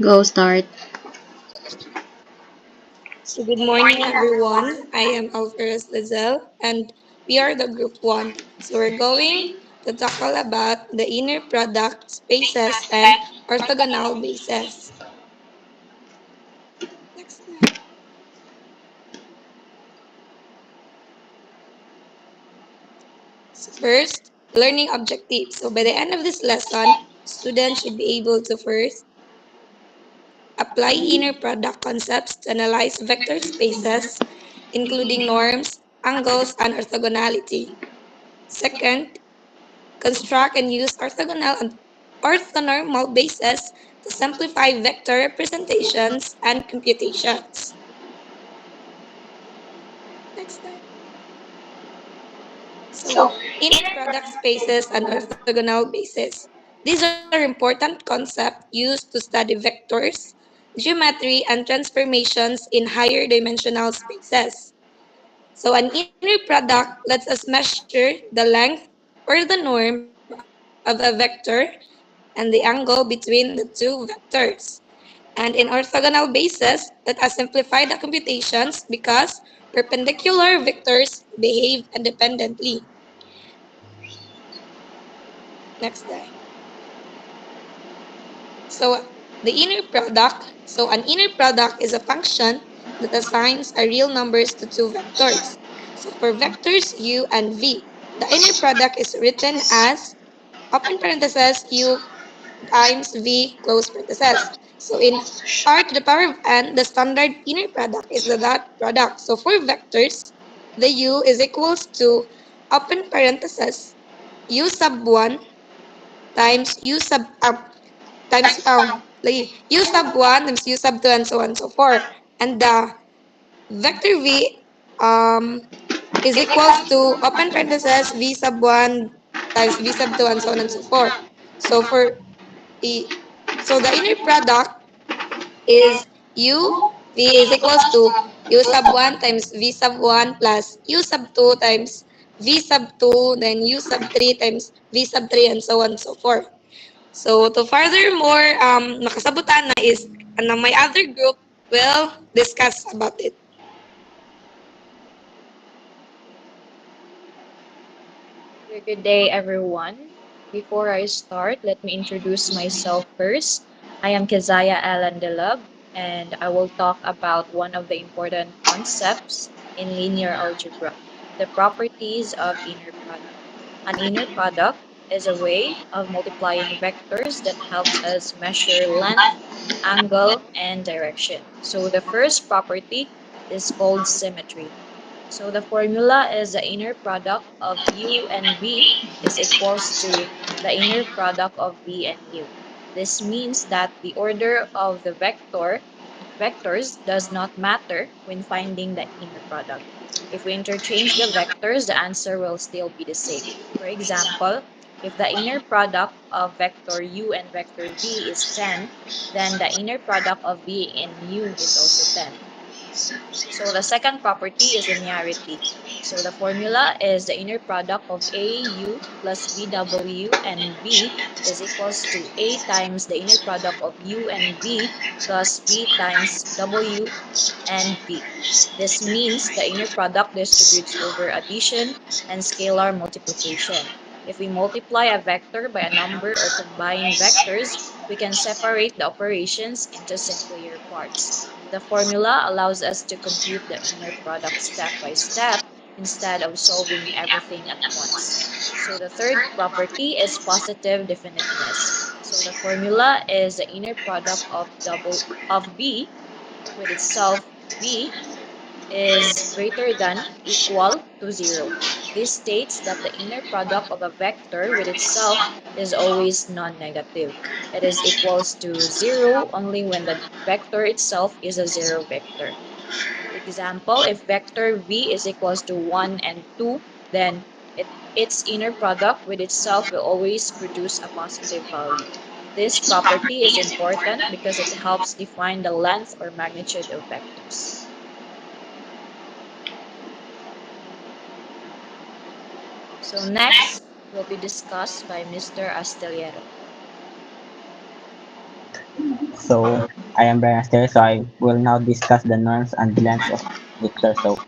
Go start. So good morning, everyone. I am Alferez Lizelle, and we are the Group 1. So we're going to tackle about the inner product, spaces, and orthogonal bases. Next slide. So first, learning objectives. So by the end of this lesson, students should be able to first apply inner product concepts to analyze vector spaces, including norms, angles, and orthogonality. Second, construct and use orthogonal and orthonormal bases to simplify vector representations and computations. Next slide. So, inner product spaces and orthogonal bases. These are important concepts used to study vectors, geometry, and transformations in higher dimensional spaces. So, an inner product lets us measure the length or the norm of a vector and the angle between the two vectors. And in orthogonal bases, let us simplify the computations because perpendicular vectors behave independently. Next slide. So the inner product, so an inner product is a function that assigns a real numbers to two vectors. So for vectors u and v, the inner product is written as open parentheses u times v close parentheses. So in r to the power of n, the standard inner product is the dot product. So for vectors, the u is equals to open parentheses u sub 1 times u sub times u sub 1 times u sub 2 and so on and so forth. And the vector v is equals to open parentheses v sub 1 times v sub 2 and so on and so forth. So for the so the inner product is u v is equals to u sub 1 times v sub 1 plus u sub 2 times v sub 2, then u sub 3 times v sub 3 and so on and so forth. So to furthermore makasabutan na is my other group will discuss about it. Good day, everyone. Before I start, let me introduce myself first. I am Keziah Alan Delab, and I will talk about one of the important concepts in linear algebra, the properties of inner product. An inner product is a way of multiplying vectors that helps us measure length, angle, and direction. So the first property is called symmetry. So the formula is the inner product of u and v is equals to the inner product of v and u. This means that the order of the vectors does not matter when finding the inner product. If we interchange the vectors, the answer will still be the same. For example, if the inner product of vector u and vector v is 10, then the inner product of v and u is also 10. So the second property is linearity. So the formula is the inner product of AU plus VW and V is equals to A times the inner product of U and V plus V times W and V. This means the inner product distributes over addition and scalar multiplication. If we multiply a vector by a number or combine vectors, we can separate the operations into simpler parts. The formula allows us to compute the inner product step by step instead of solving everything at once. So the third property is positive definiteness. So the formula is the inner product of B with itself V is greater than equal to 0. This states that the inner product of a vector with itself is always non-negative. It is equals to 0 only when the vector itself is a 0 vector. Example, if vector v is equals to 1 and 2, then its inner product with itself will always produce a positive value. This property is important because it helps define the length or magnitude of vectors. So next will be discussed by Mr. Astillero. So I am Brian Aster, so I will now discuss the norms and lengths of vector. So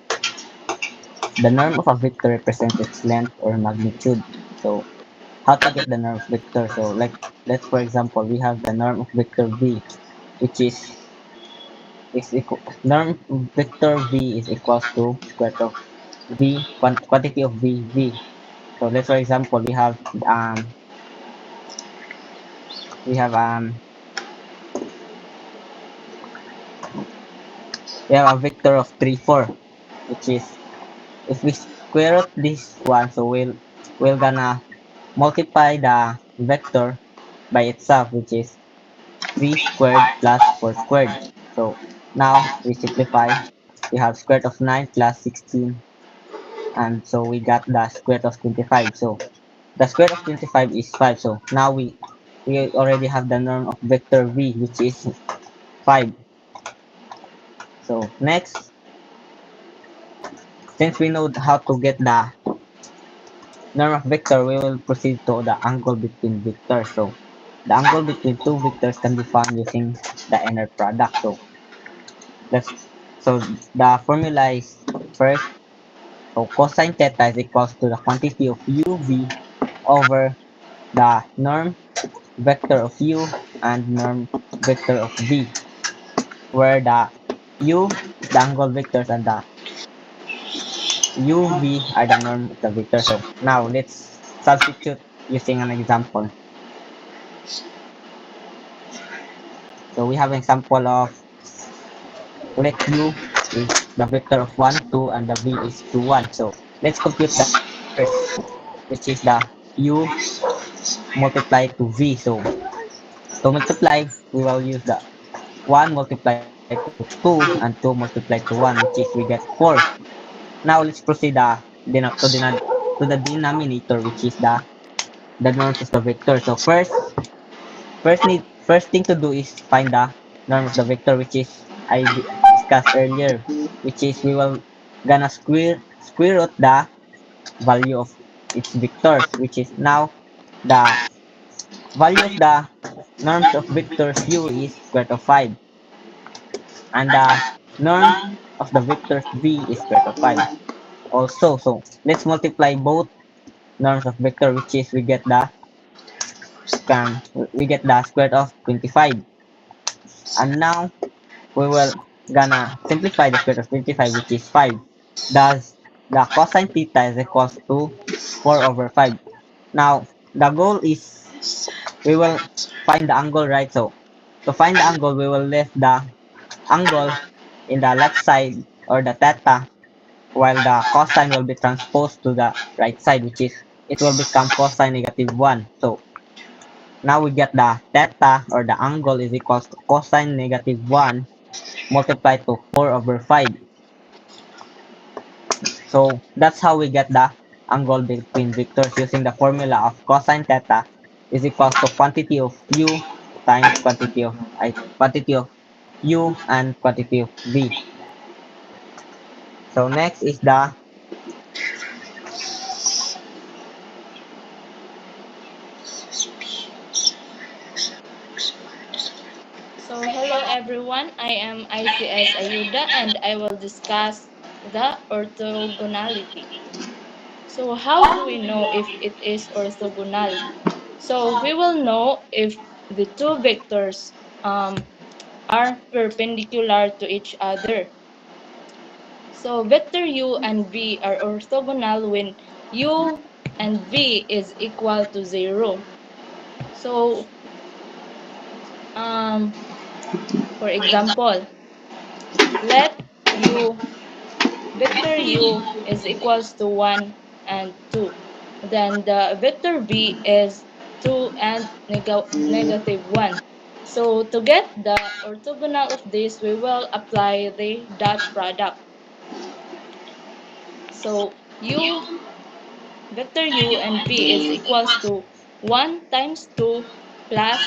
the norm of a vector represents its length or magnitude. So how to get the norm of vector? So let's for example we have the norm of vector v, which is equal norm vector v is equals to square root of v quantity of v. So let's for example we have we have a vector of 3 4, which is if we square root this one, so we're gonna multiply the vector by itself, which is 3 squared plus 4 squared. So now we simplify. We have square root of 9 plus 16, and so we got the square root of 25. So the square root of 25 is 5. So now we already have the norm of vector v, which is 5. So next, since we know how to get the norm of vector, we will proceed to the angle between vectors. So the angle between two vectors can be found using the inner product. Let's so the formula is first, so cosine theta is equals to the quantity of uv over the norm vector of u and norm vector of v, where the u is the angle vectors and the uv are the norm of the vector. So now let's substitute using an example. So we have an example of let u is the vector of 1, 2, and the v is 2, 1. So let's compute the first, which is the u multiplied to v. So to multiply, we will use the 1 multiplied to 2 and 2 multiplied to 1, which is we get 4. Now let's proceed to the denominator, which is the norms of the vector. So first thing to do is find the norm of the vector, which is discussed earlier, which is we will gonna square root the value of its vectors, which is now the value of the norms of vectors u is square root of 5, and the norm of the vectors v is square root of 5 also. So let's multiply both norms of vector, which is we get the square root of 25. And now we will gonna simplify the square root of 25, which is 5. Thus, the cosine theta is equals to 4 over 5. Now, the goal is we will find the angle, right? So, to find the angle, we will left the angle in the left side or the theta, while the cosine will be transposed to the right side, which is it will become cosine negative 1. So, now we get the theta or the angle is equals to cosine negative 1 multiplied to 4 over 5. So that's how we get the angle between vectors using the formula of cosine theta is equals to quantity of u times quantity of u and quantity of v. So next is the So, hello everyone. I am ICS Ayuda and I will discuss the orthogonality. So, how do we know if it is orthogonal? So, we will know if the two vectors are perpendicular to each other. So, vector u and v are orthogonal when u and v is equal to 0. So, um, for example, let u vector u is equals to 1 and 2. Then the vector v is 2 and negative 1. So to get the orthogonal of this, we will apply the dot product. So vector u and v is equals to 1 times 2 plus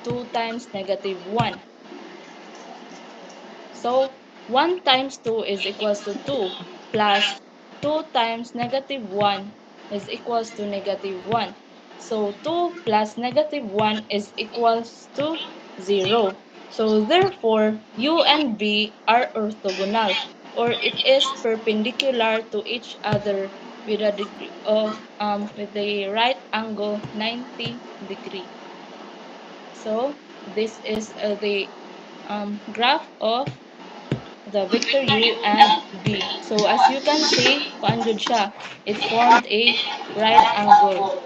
2 times negative 1. So 1 times 2 is equals to 2 plus 2 times negative 1 is equals to negative 1. So 2 plus negative 1 is equals to 0. So therefore, U and V are orthogonal, or it is perpendicular to each other with a degree of with the right angle 90 degree. So this is the graph of the vector U and V. So as you can see, paanjud siya, it formed a right angle.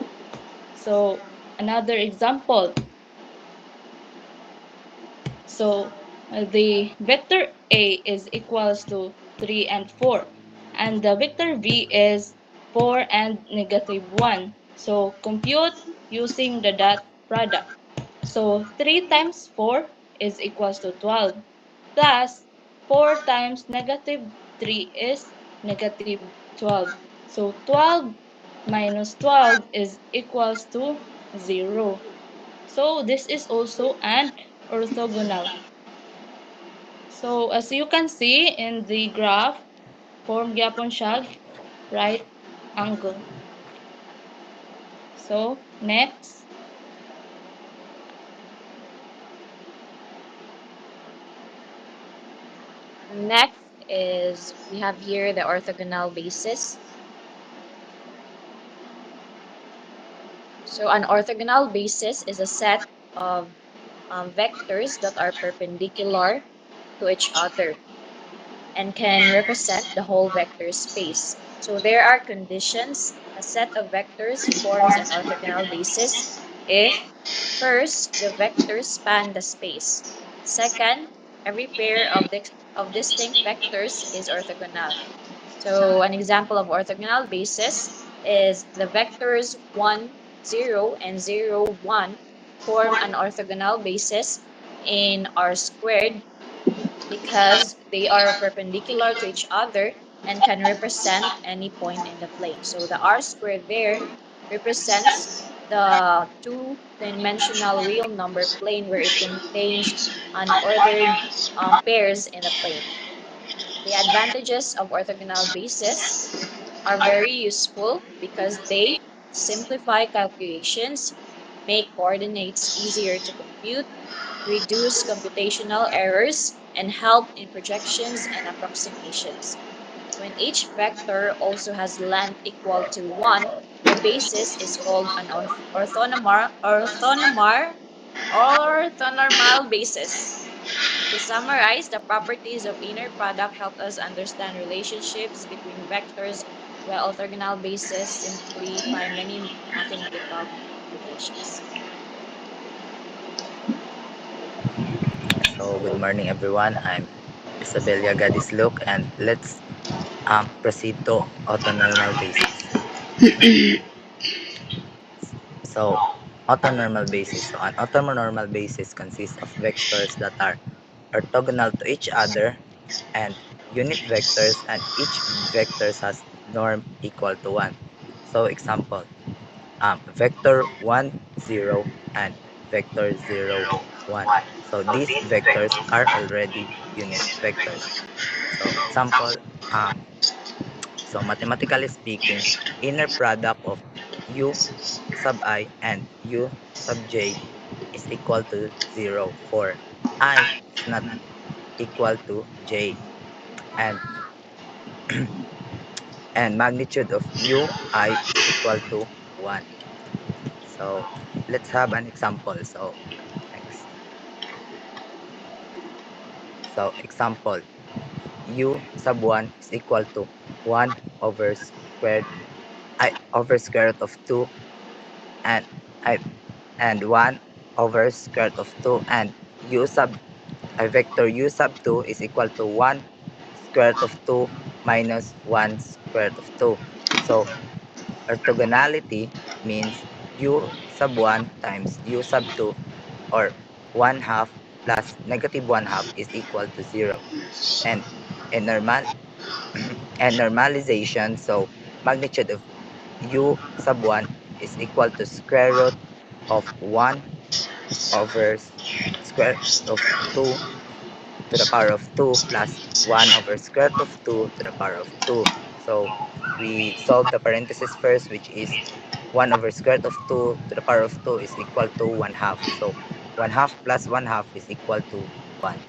So another example. So the vector A is equals to 3 and 4. And the vector V is 4 and negative 1. So compute using the dot product. So 3 times 4 is equals to 12. Plus 4 times negative 3 is negative 12. So 12 minus 12 is equals to 0. So this is also an orthogonal. So as you can see in the graph, form gyapon siya right angle. So next, Next is we have here the orthogonal basis. So an orthogonal basis is a set of vectors that are perpendicular to each other and can represent the whole vector space. So there are conditions. A set of vectors forms an orthogonal basis if first, the vectors span the space. Second, every pair of distinct vectors is orthogonal. So an example of orthogonal basis is the vectors 1, 0, and 0, 1 form an orthogonal basis in R squared because they are perpendicular to each other and can represent any point in the plane. So the R squared there represents the two-dimensional real number plane where it contains unordered pairs in the plane. The advantages of orthogonal basis are very useful because they simplify calculations, make coordinates easier to compute, reduce computational errors, and help in projections and approximations. When each vector also has length equal to 1, the basis is called an orthonormal basis. To summarize, the properties of inner product help us understand relationships between vectors, while orthogonal bases simplify many mathematical computations. So, good morning everyone. I'm Isabella Gadisluk and let's proceed to autonormal basis. So, autonormal basis. So, an autonormal basis consists of vectors that are orthogonal to each other and unit vectors, and each vectors has norm equal to 1. So, example, vector 1, 0 and vector 0, 1. So, these vectors are already unit vectors. So example, mathematically speaking, inner product of u sub I and u sub j is equal to 0 for I is not equal to j, and magnitude of u I is equal to 1. So let's have an example. So next. So example, u sub 1 is equal to 1 over square root of 2 and I and 1 over square root of 2, and u sub vector u sub 2 is equal to 1 square root of 2 minus 1 square root of 2. So orthogonality means u sub 1 times u sub 2, or 1 half plus negative 1 half is equal to 0. And in normal and normalization, so magnitude of u sub 1 is equal to square root of 1 over square root of 2 to the power of 2 plus 1 over square root of 2 to the power of 2. So we solve the parenthesis first, which is 1 over square root of 2 to the power of 2 is equal to 1 half. So 1 half plus 1 half is equal to 1.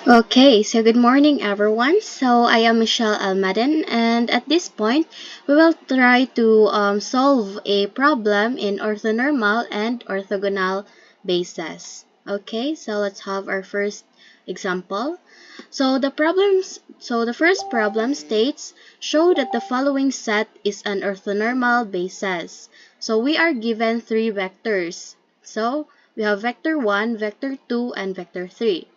Okay, so good morning everyone. So I am Michelle Almaden, and at this point we will try to solve a problem in orthonormal and orthogonal bases. Okay, so let's have our first example. So the first problem states, show that the following set is an orthonormal basis. So we are given three vectors. So we have vector 1, vector 2, and vector 3.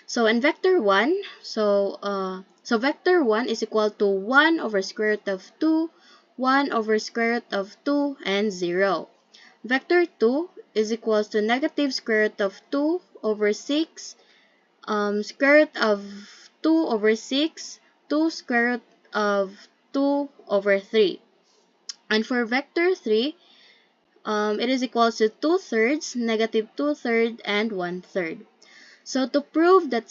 So in vector 1, so vector 1 is equal to 1 over square root of 2, 1 over square root of 2, and 0. Vector 2 is equals to negative square root of 2 over 6, square root of 2 over 6, 2 square root of 2 over 3. And for vector 3, it is equals to 2/3, negative 2/3, and 1/3. So to prove that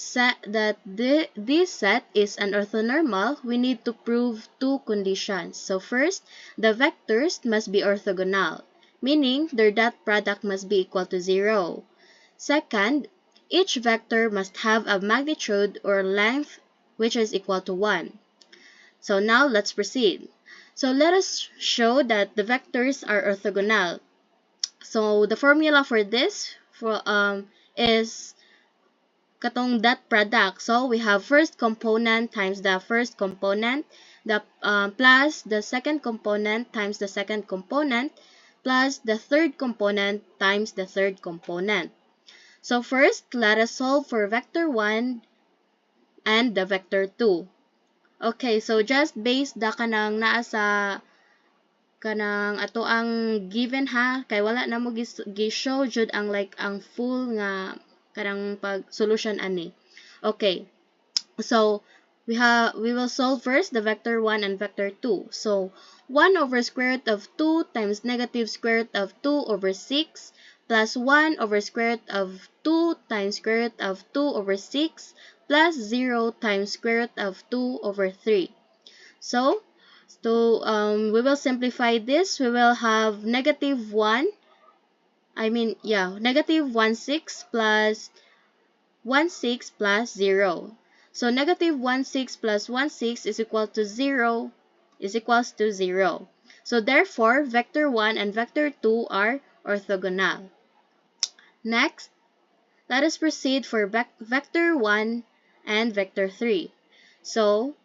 this set is an orthonormal, we need to prove two conditions. So first, the vectors must be orthogonal, meaning their dot product must be equal to 0. Second, each vector must have a magnitude or length which is equal to 1. So now let's proceed. So let us show that the vectors are orthogonal. So the formula for this is katong dot product. So we have first component times the first component, the plus the second component times the second component, plus the third component times the third component. So first, let us solve for vector 1 and the vector 2. Okay, so just based da kanang naa sa kanang ato ang given ha, kay wala na mo gi-show jud ang like ang full nga kanang pag solution ani. Okay. So we will solve first the vector 1 and vector 2. So 1 over square root of 2 times negative square root of 2 over 6 plus 1 over square root of 2 times square root of 2 over 6 plus 0 times square root of 2 over 3. So we will simplify this. We will have negative 1/6 plus 1/6 plus 0. So negative 1/6 plus 1/6 is equal to 0 is equals to 0. So therefore, vector 1 and vector 2 are orthogonal. Next, let us proceed for vector 1 and vector 3. So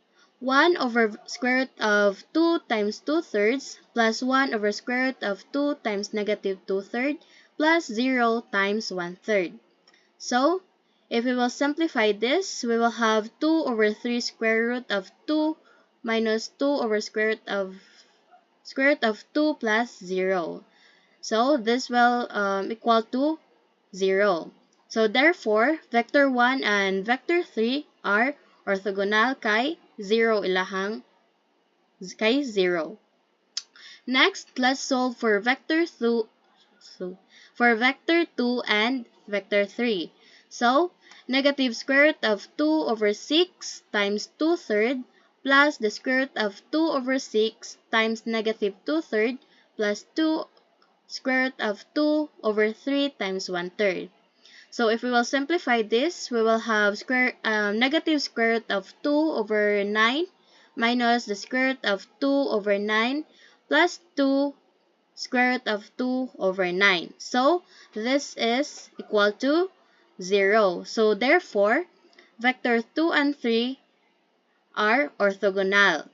1 over square root of 2 times 2/3 plus 1 over square root of 2 times negative 2/3 plus 0 times 1/3. So, if we will simplify this, we will have 2 over 3 square root of 2 minus 2 over square root of 2 plus 0. So, this will equal to 0. So, therefore, vector 1 and vector 3 are orthogonal kay 0 ilahang kay 0. Next, let's solve for vector 2 and vector 3. So, negative square root of 2 over 6 times 2/3 plus the square root of 2 over 6 times negative 2/3 plus 2 square root of 2 over 3 times 1/3. So, if we will simplify this, we will have negative square root of 2 over 9 minus the square root of 2 over 9 plus 2 square root of 2 over 9. So, this is equal to 0. So, therefore, vector 2 and 3 are orthogonal.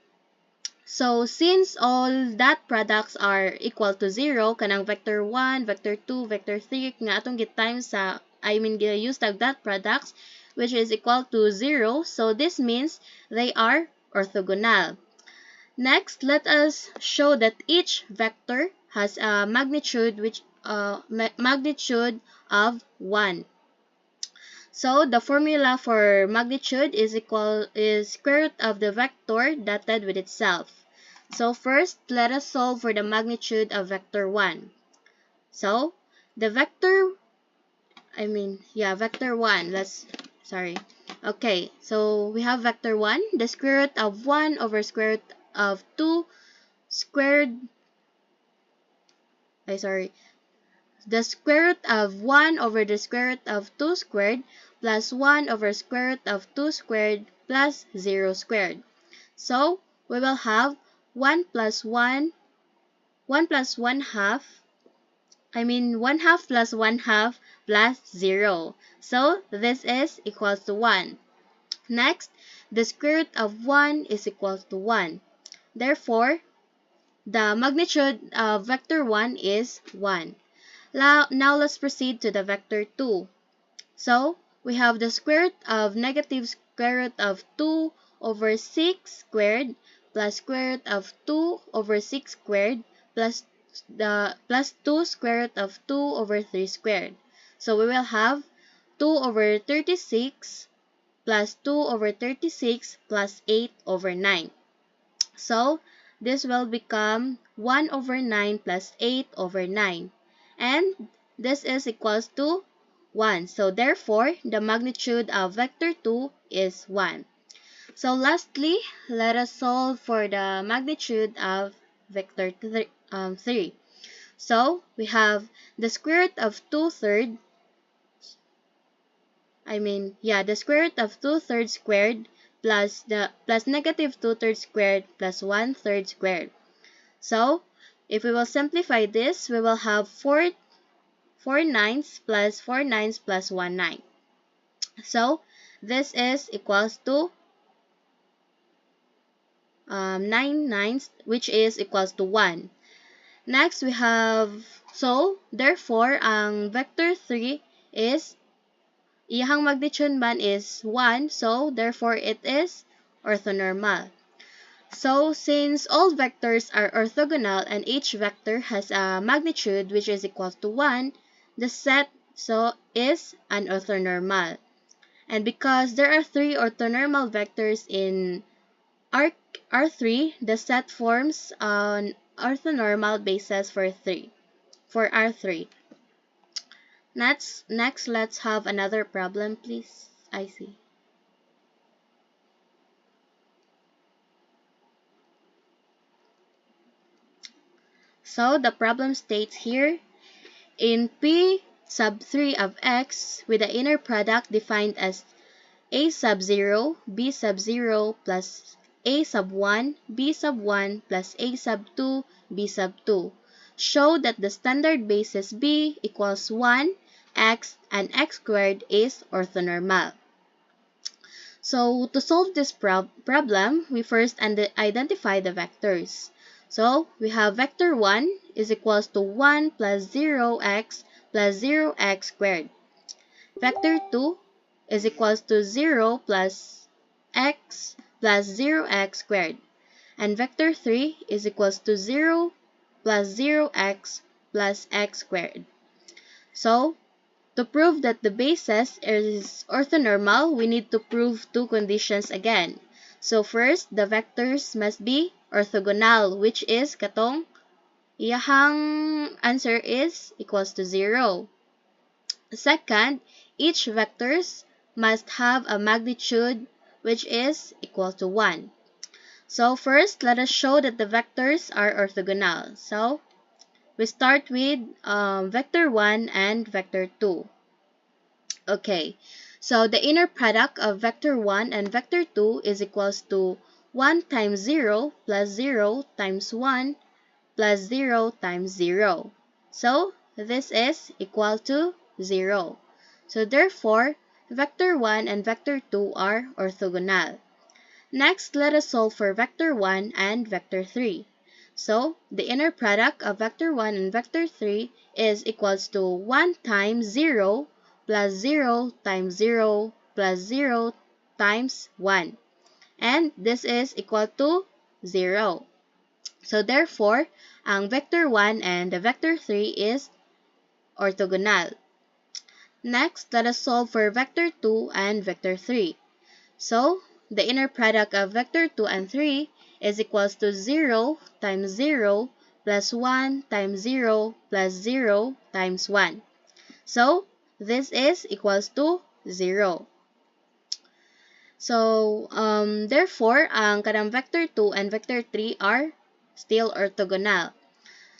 So, since all dot products are equal to 0, kanang vector 1, vector 2, vector 3, nga atong gitimes use tag dot products, which is equal to 0. So, this means they are orthogonal. Next, let us show that each vector has a magnitude of 1. So the formula for magnitude is square root of the vector dotted with itself. So first, let us solve for the magnitude of vector 1. So the vector 1, Okay, so we have vector 1, the square root of 1 over square root of 2 squared, the square root of 1 over the square root of 2 squared plus 1 over square root of 2 squared plus 0 squared. So, we will have 1 plus 1 plus 1 half, 1 half plus 1 half plus 0. So, this is equals to 1. Next, the square root of 1 is equals to 1. Therefore, the magnitude of vector 1 is 1. Now let's proceed to the vector 2. So, we have the square root of negative square root of 2 over 6 squared plus square root of 2 over 6 squared plus 2 square root of 2 over 3 squared. So, we will have 2 over 36 plus 2 over 36 plus 8 over 9. So, this will become 1 over 9 plus 8 over 9. And this is equals to 1. So, therefore, the magnitude of vector 2 is 1. So, lastly, let us solve for the magnitude of vector 3. So, we have the square root of 2/3, the square root of 2/3 squared plus negative 2/3 squared plus 1/3 squared. So, if we will simplify this, we will have 4 nines plus 4 nines plus 1 9. So, this is equals to 9 nines, which is equals to 1. Next, we have, so, therefore, ang vector 3 is, iyahang magnitude man is 1, so, therefore, it is orthonormal. So, since all vectors are orthogonal and each vector has a magnitude which is equal to 1, the set is an orthonormal. And because there are 3 orthonormal vectors in R3, the set forms an orthonormal basis for R3. Next, let's have another problem, please. I see. So, the problem states here, in P sub 3 of x, with the inner product defined as a sub 0, b sub 0 plus a sub 1, b sub 1 plus a sub 2, b sub 2, show that the standard basis b equals 1, x, and x squared is orthonormal. So, to solve this problem, we first identify the vectors. So, we have vector 1 is equals to 1 plus 0x plus 0x squared. Vector 2 is equals to 0 plus x plus 0x squared. And vector 3 is equals to 0 plus 0x plus x squared. So, to prove that the basis is orthonormal, we need to prove two conditions again. So first, the vectors must be orthogonal, which is katong iyahang answer is equals to 0. Second, each vectors must have a magnitude which is equal to 1. So first, let us show that the vectors are orthogonal. So, we start with vector 1 and vector 2. Okay, so the inner product of vector 1 and vector 2 is equals to 1 times 0 plus 0 times 1 plus 0 times 0. So, this is equal to 0. So, therefore, vector 1 and vector 2 are orthogonal. Next, let us solve for vector 1 and vector 3. So, the inner product of vector 1 and vector 3 is equals to 1 times 0 plus 0 times 0 plus 0 times 1. And this is equal to 0. So, therefore, ang vector 1 and the vector 3 is orthogonal. Next, let us solve for vector 2 and vector 3. So, the inner product of vector 2 and 3 is equals to 0 times 0 plus 1 times 0 plus 0 times 1. So, this is equals to 0. So, therefore, ang kanang vector 2 and vector 3 are still orthogonal.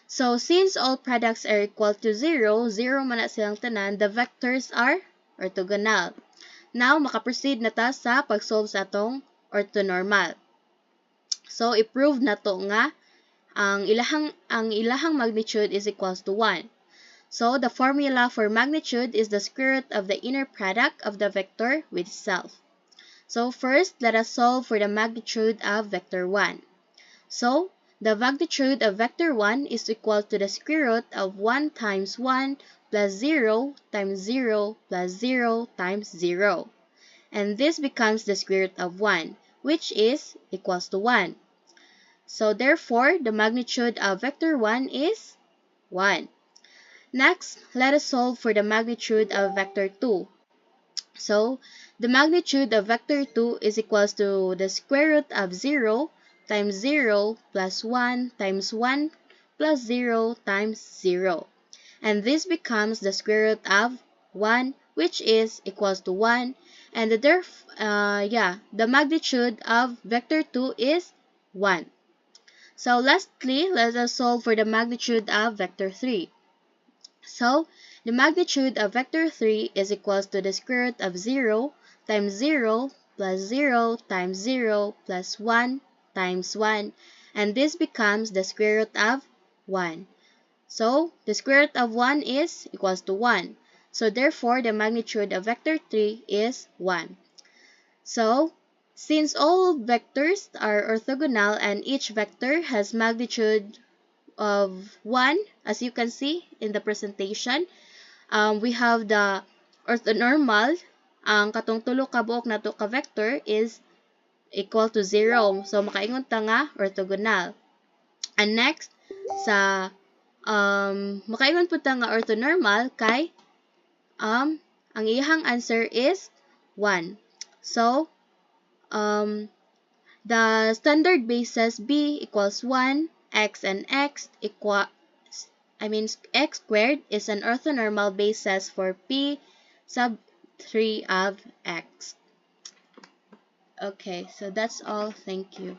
So, since all products are equal to 0, 0 man na silang tanan, the vectors are orthogonal. Now, makaproceed na ta sa pag-solve sa atong orthonormal. So, i-prove na to nga ang ilahang magnitude is equals to 1. So, the formula for magnitude is the square root of the inner product of the vector with itself. So, first, let us solve for the magnitude of vector 1. So, the magnitude of vector 1 is equal to the square root of 1 times 1 plus 0 times 0 plus 0 times 0. And this becomes the square root of 1, which is equals to 1. So, therefore, the magnitude of vector 1 is 1. Next, let us solve for the magnitude of vector 2. So, the magnitude of vector 2 is equals to the square root of 0 times 0 plus 1 times 1 plus 0 times 0. And this becomes the square root of 1, which is equals to 1. And the magnitude of vector 2 is 1. So, lastly, let us solve for the magnitude of vector 3. So, the magnitude of vector 3 is equals to the square root of 0 times 0 plus 0 times 0 plus 1 times 1. And this becomes the square root of 1. So, the square root of 1 is equals to 1. So, therefore, the magnitude of vector 3 is 1. So, since all vectors are orthogonal and each vector has magnitude of 1, as you can see in the presentation, we have the orthonormal. Ang katong tulo ka buok na to ka vector is equal to 0. So, makaingon ta nga orthogonal. And next, sa makaingon po ta nga orthonormal kay ang iyang answer is 1. So, the standard basis B equals 1, x and x x squared is an orthonormal basis for P sub 3 of x. Okay, so that's all. Thank you.